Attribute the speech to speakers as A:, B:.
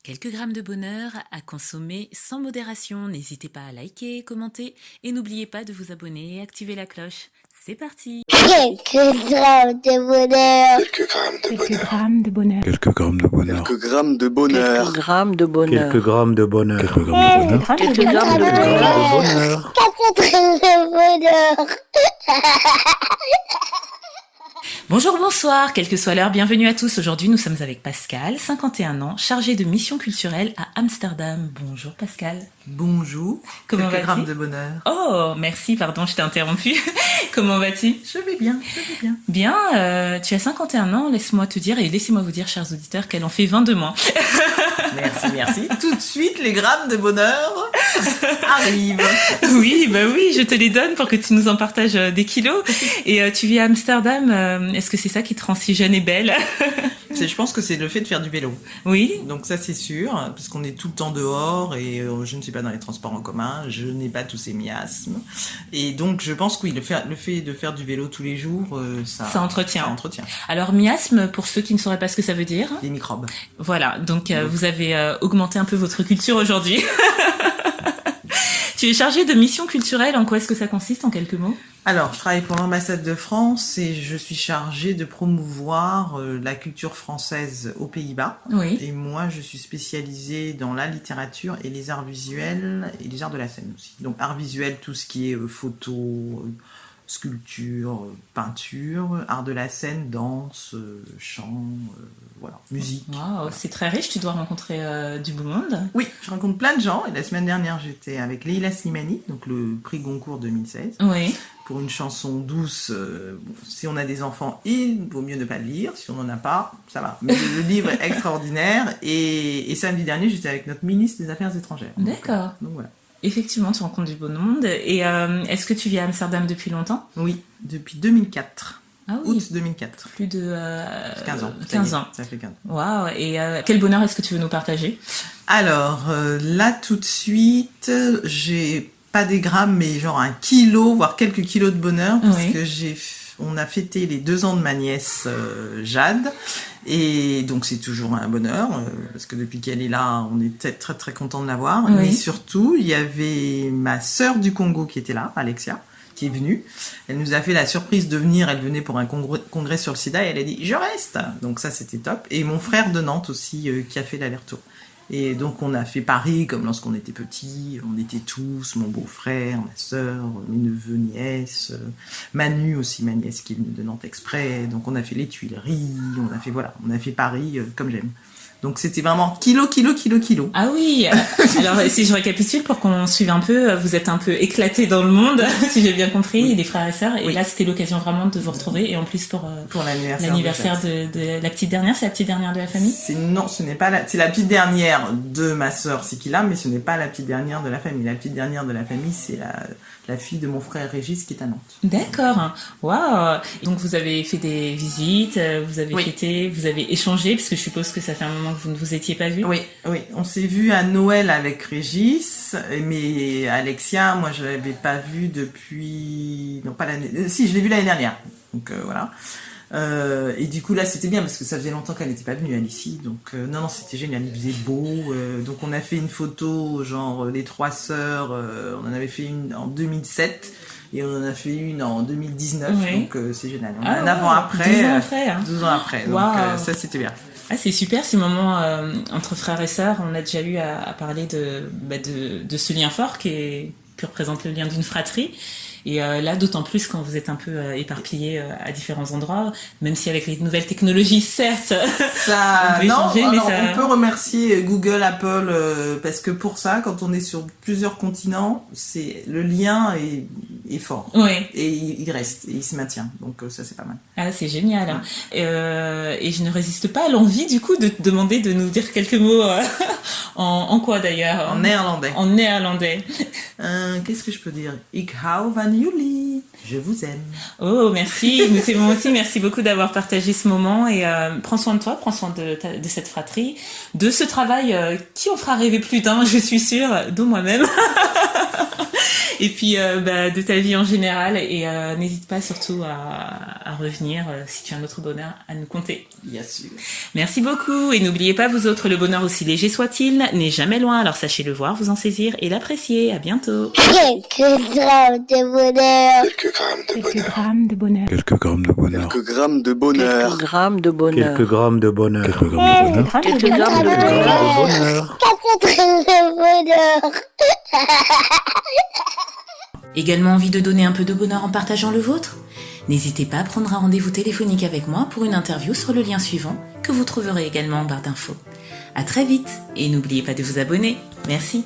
A: Quelques grammes de bonheur à consommer sans modération. N'hésitez pas à liker, commenter et n'oubliez pas de vous abonner et activer la cloche. C'est parti.
B: Quelques grammes de bonheur.
C: Quelques grammes de bonheur.
D: Quelques grammes de bonheur.
E: Quelques grammes de bonheur.
F: Quelques grammes de bonheur.
D: Quelques grammes de bonheur. Quelques grammes de bonheur.
F: Quelques grammes de bonheur.
B: Quelques grammes de bonheur.
A: Bonjour, bonsoir, quelle que soit l'heure, bienvenue à tous. Aujourd'hui, nous sommes avec Pascal, 51 ans, chargé de mission culturelle à Amsterdam. Bonjour Pascal.
G: Bonjour.
A: Comment
G: Quelques
A: vas-tu?
G: grammes de bonheur.
A: Oh, merci, pardon, je t'ai interrompu. Comment vas-tu?
G: Je vais bien, je vais bien.
A: Bien, tu as 51 ans, laisse-moi te dire, et laissez-moi vous dire, chers auditeurs, qu'elle en fait 20 de moins.
G: Merci, merci. Tout de suite, les grammes de bonheur arrivent.
A: Oui, bah oui, je te les donne pour que tu nous en partages des kilos. Et tu vis à Amsterdam, est-ce que c'est ça qui te rend si jeune et belle?
G: Je pense que c'est le fait de faire du vélo.
A: Oui.
G: Donc ça, c'est sûr, parce qu'on est tout le temps dehors et je ne suis pas dans les transports en commun, je n'ai pas tous ces miasmes. Et donc, je pense que oui, le fait de faire du vélo tous les jours, ça
A: entretient.
G: Ça entretient.
A: Alors, miasme, pour ceux qui ne sauraient pas ce que ça veut dire.
G: Les microbes.
A: Voilà, donc vous avez augmenté un peu votre culture aujourd'hui. Tu es chargé de mission culturelle, en quoi est-ce que ça consiste en quelques mots?
G: Alors, je travaille pour l'ambassade de France et je suis chargée de promouvoir la culture française aux Pays-Bas.
A: Oui.
G: Et moi, je suis spécialisée dans la littérature et les arts visuels et les arts de la scène aussi. Donc, arts visuels, tout ce qui est photo, sculpture, peinture, art de la scène, danse, chant, voilà, musique.
A: Wow, c'est très riche, tu dois rencontrer du beau monde.
G: Oui, je rencontre plein de gens et la semaine dernière, j'étais avec Leila Slimani, donc le prix Goncourt 2016.
A: Oui.
G: Pour une chanson douce, si on a des enfants, il vaut mieux ne pas le lire. Si on n'en a pas, ça va. Mais le livre est extraordinaire. Et samedi dernier, j'étais avec notre ministre des Affaires étrangères.
A: D'accord.
G: Donc voilà.
A: Effectivement, tu rencontres du beau monde. Et est-ce que tu vis à Amsterdam depuis longtemps?
G: Oui, depuis 2004.
A: Ah oui.
G: Août 2004.
A: Plus de
G: 15 ans.
A: 15 ans.
G: Ça fait 15 ans.
A: Waouh. Et quel bonheur est-ce que tu veux nous partager?
G: Alors, là, tout de suite, j'ai pas des grammes, mais genre 1 kilo, voire quelques kilos de bonheur, parce
A: Oui.
G: que on a fêté les 2 ans de ma nièce Jade, et donc c'est toujours un bonheur, parce que depuis qu'elle est là, on est très très content de la voir.
A: Oui.
G: Mais surtout, il y avait ma sœur du Congo qui était là, Alexia, qui est venue. Elle nous a fait la surprise de venir, elle venait pour un congrès sur le sida, et elle a dit « je reste !» Donc ça, c'était top. Et mon frère de Nantes aussi, qui a fait l'aller-retour. Et donc on a fait Paris comme lorsqu'on était petits, on était tous, mon beau-frère, ma sœur, mes neveux, nièces, Manu aussi, ma nièce qui est venue de Nantes exprès, donc on a fait les Tuileries, on a fait Paris comme j'aime. Donc c'était vraiment kilo.
A: Ah oui. Alors si je récapitule pour qu'on suive un peu, vous êtes un peu éclatés dans le monde, si j'ai bien compris,
G: Oui.
A: les frères et sœurs. Et
G: Oui.
A: là, c'était l'occasion vraiment de vous retrouver. Et en plus pour l'anniversaire de la petite dernière, c'est la petite dernière de la famille?
G: Non, ce n'est pas c'est la petite dernière de ma sœur Sikila, mais ce n'est pas la petite dernière de la famille. La petite dernière de la famille, c'est la fille de mon frère Régis qui est à Nantes.
A: D'accord. Waouh. Donc vous avez fait des visites, vous avez
G: Oui.
A: fêté, vous avez échangé, parce que je suppose que ça fait un moment que vous ne vous étiez pas vus.
G: Oui, on s'est vu à Noël avec Régis, mais Alexia, moi je l'avais pas vue depuis... Non, pas l'année... Si, je l'ai vue l'année dernière, donc voilà. Et du coup là c'était bien parce que ça faisait longtemps qu'elle n'était pas venue elle ici, donc non c'était génial, il faisait beau, donc on a fait une photo genre les 3 sœurs, on en avait fait une en 2007 et on en a fait une en 2019,
A: Oui.
G: donc c'est génial, on a
A: Ah
G: un
A: ouais,
G: avant-après,
A: 12 ans après, hein.
G: 12 ans après, donc
A: Waouh.
G: ça c'était bien.
A: Ah, c'est super ces moments entre frères et sœurs. On a déjà eu à parler de ce lien fort que représente le lien d'une fratrie. Et là, d'autant plus quand vous êtes un peu éparpillés à différents endroits, même si avec les nouvelles technologies, certes,
G: Ça,
A: on peut
G: non,
A: échanger, mais
G: alors,
A: ça...
G: on peut remercier Google, Apple, parce que pour ça, quand on est sur plusieurs continents, le lien est fort.
A: Ouais.
G: Et il reste, et il se maintient. Donc ça, c'est pas mal.
A: Ah, c'est génial. Hein. Et je ne résiste pas à l'envie, du coup, de te demander de nous dire quelques mots en quoi d'ailleurs?
G: En néerlandais.
A: En néerlandais.
G: Qu'est-ce que je peux dire? Ik hou van jullie. Je vous aime.
A: Oh, merci. Nous t'aimons aussi. Merci beaucoup d'avoir partagé ce moment. Et prends soin de toi, prends soin de cette fratrie, de ce travail qui en fera rêver plus d'un, je suis sûre, dont moi-même. Et puis de ta vie en général. Et n'hésite pas surtout à revenir si tu as un autre bonheur à nous conter.
G: Bien sûr.
A: Merci beaucoup. Et n'oubliez pas, vous autres, le bonheur aussi léger soit-il n'est jamais loin. Alors sachez le voir, vous en saisir et l'apprécier. À bientôt.
B: Quelques grammes de bonheur.
C: Quelques grammes de bonheur.
D: Quelques grammes de bonheur.
F: Quelques grammes de bonheur.
E: Quelques grammes de bonheur.
D: Quelques grammes de bonheur. Quelques grammes de bonheur.
E: Quelques grammes de
D: Quelques
E: bonheur.
D: grammes de bonheur.
B: 4 grammes de bonheur.
A: Également envie de donner un peu de bonheur en partageant le vôtre ? N'hésitez pas à prendre un rendez-vous téléphonique avec moi pour une interview sur le lien suivant que vous trouverez également en barre d'infos. À très vite et n'oubliez pas de vous abonner. Merci.